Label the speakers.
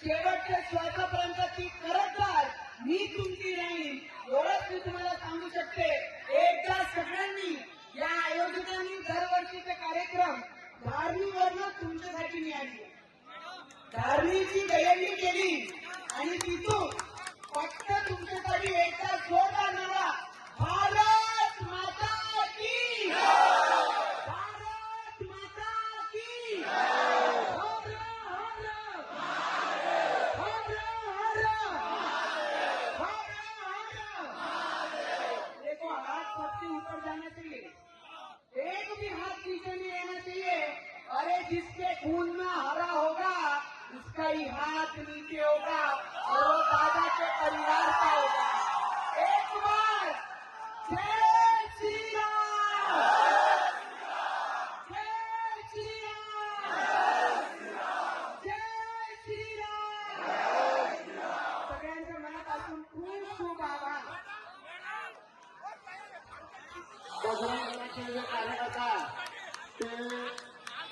Speaker 1: शेवटच्या श्वासापर्यंत ती करत जाल. मी तुमची राहील एवढंच मी तुम्हाला सांगू शकते. एकदा सगळ्यांनी या आयोजकांनी दरवर्षीचे कार्यक्रम धारणीवरनं तुमच्यासाठी मिळाली. धारणीची दयंती केली आणि तिथून फक्त तुमच्यासाठी एक